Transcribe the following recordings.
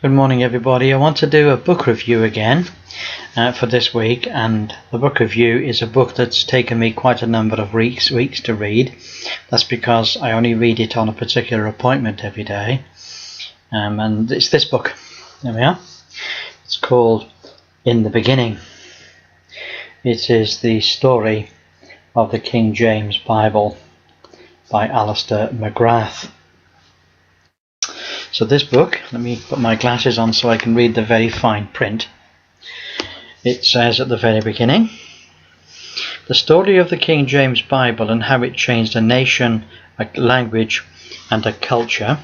Good morning, everybody. I want to do a book review again for this week, and the book review is a book that's taken me quite a number of weeks to read. That's because I only read it on a particular appointment every day, and it's this book. There we are. It's called In the Beginning. It is the story of the King James Bible by Alister McGrath. So this book, let me put my glasses on so I can read the very fine print. It says at the very beginning, the story of the King James Bible and how it changed a nation, a language and a culture.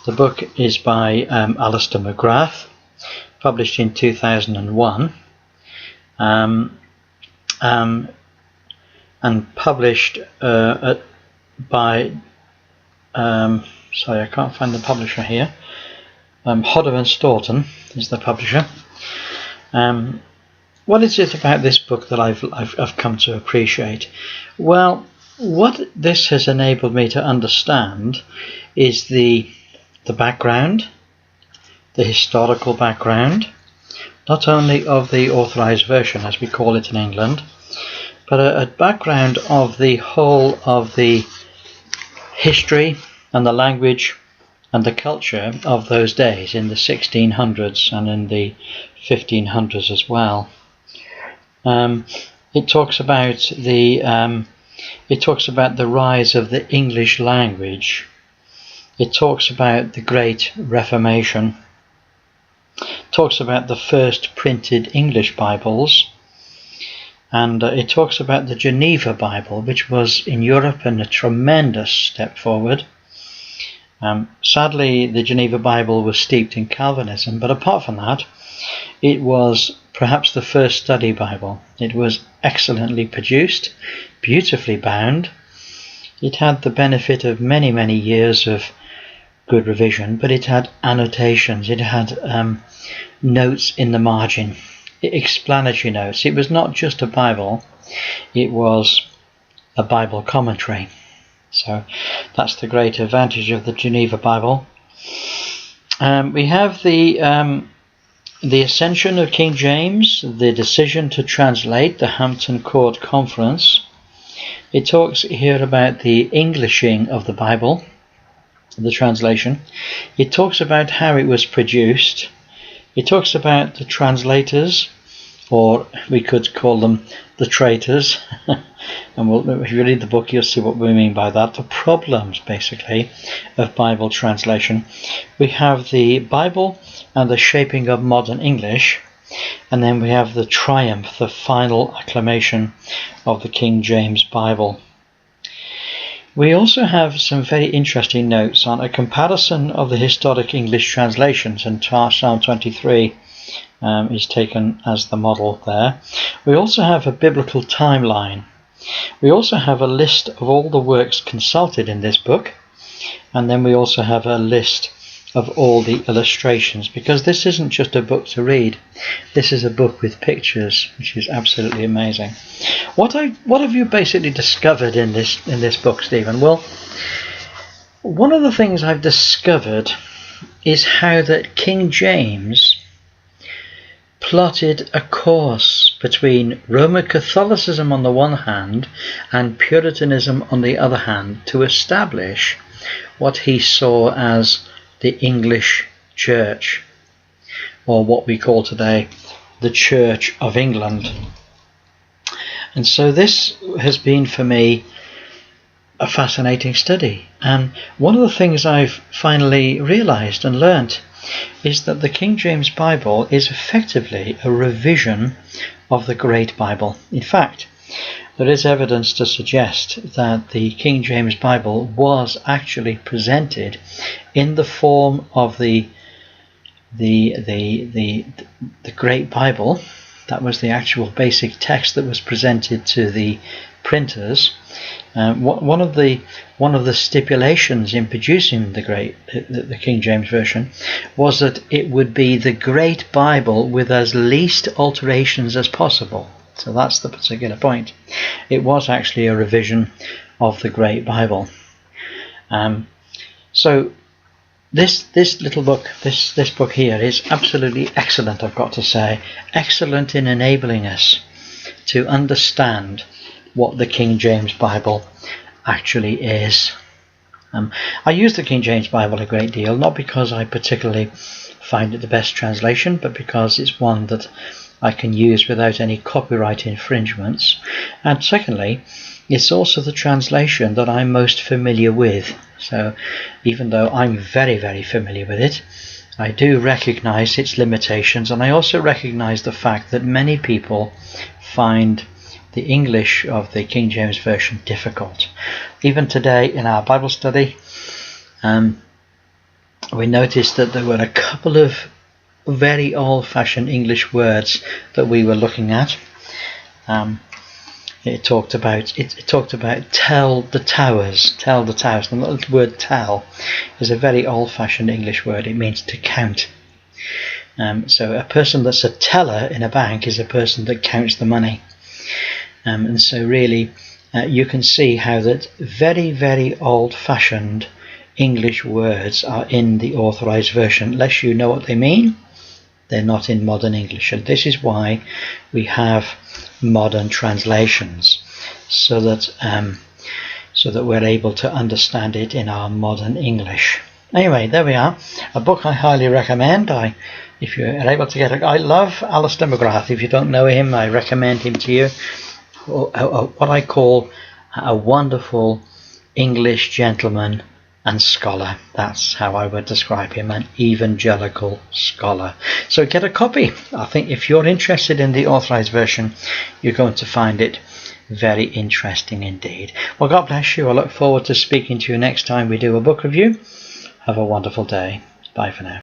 The book is by Alister McGrath, published in 2001, and published by sorry, I can't find the publisher here. Hodder and Stoughton is the publisher. What is it about this book that I've come to appreciate? Well, what this has enabled me to understand is the background, the historical background, not only of the authorized version, as we call it in England, but a background of the whole of the history and the language and the culture of those days in the 1600s and in the 1500s as well. It talks about the rise of the English language. It talks about the Great Reformation. It talks about the first printed English Bibles. And it talks about the Geneva Bible, which was in Europe a tremendous step forward. Sadly, the Geneva Bible was steeped in Calvinism, but apart from that, it was perhaps the first study Bible. It was excellently produced, beautifully bound. It had the benefit of many, many years of good revision, but it had annotations, it had notes in the margin, explanatory notes. It was not just a Bible, it was a Bible commentary. So that's the great advantage of the Geneva Bible. We have the ascension of King James, the decision to translate, the Hampton Court Conference. It talks here about the Englishing of the Bible, the translation. It talks about how it was produced. It talks about the translators, or we could call them the traitors. And if you read the book, you'll see what we mean by that. The problems, basically, of Bible translation. We have the Bible and the shaping of modern English. And then we have the triumph, the final acclamation of the King James Bible. We also have some very interesting notes on a comparison of the historic English translations, and Psalm 23 is taken as the model there. We also have a biblical timeline. We also have a list of all the works consulted in this book, and then we also have a list of all the illustrations, because this isn't just a book to read, this is a book with pictures, which is absolutely amazing. What have you basically discovered in this book, Stephen? Well, one of the things I've discovered is how that King James plotted a course between Roman Catholicism on the one hand and Puritanism on the other hand to establish what he saw as the English Church, or what we call today the Church of England. And so this has been for me a fascinating study, and one of the things I've finally realized and learnt is that the King James Bible is effectively a revision of the Great Bible. In fact, there is evidence to suggest that the King James Bible was actually presented in the form of the Great Bible. That was the actual basic text that was presented to the printers. One of the stipulations in producing the King James Version was that it would be the Great Bible with as least alterations as possible. So that's the particular point. It was actually a revision of the Great Bible. So This little book, this book here is absolutely excellent, I've got to say. Excellent in enabling us to understand what the King James Bible actually is. I use the King James Bible a great deal, not because I particularly find it the best translation, but because it's one that I can use without any copyright infringements. And secondly, it's also the translation that I'm most familiar with. So even though I'm very, very familiar with it, I do recognize its limitations, and I also recognize the fact that many people find the English of the King James Version difficult. Even today in our Bible study, we noticed that there were a couple of very old-fashioned English words that we were looking at. It talked about tell the towers. And the word tell is a very old-fashioned English word. It means to count. So a person that's a teller in a bank is a person that counts the money. And so really you can see how that very, very old-fashioned English words are in the Authorized Version. Unless you know what they mean, they're not in modern English. And this is why we have modern translations, so that we're able to understand it in our modern English. Anyway, there we are. A book I highly recommend. If you're able to get it, I love Alister McGrath. If you don't know him, I recommend him to you. What I call a wonderful English gentleman and scholar. That's how I would describe him, an evangelical scholar. So get a copy. I think if you're interested in the Authorized Version, you're going to find it very interesting indeed. Well, God bless you. I look forward to speaking to you next time we do a book review. Have a wonderful day. Bye for now.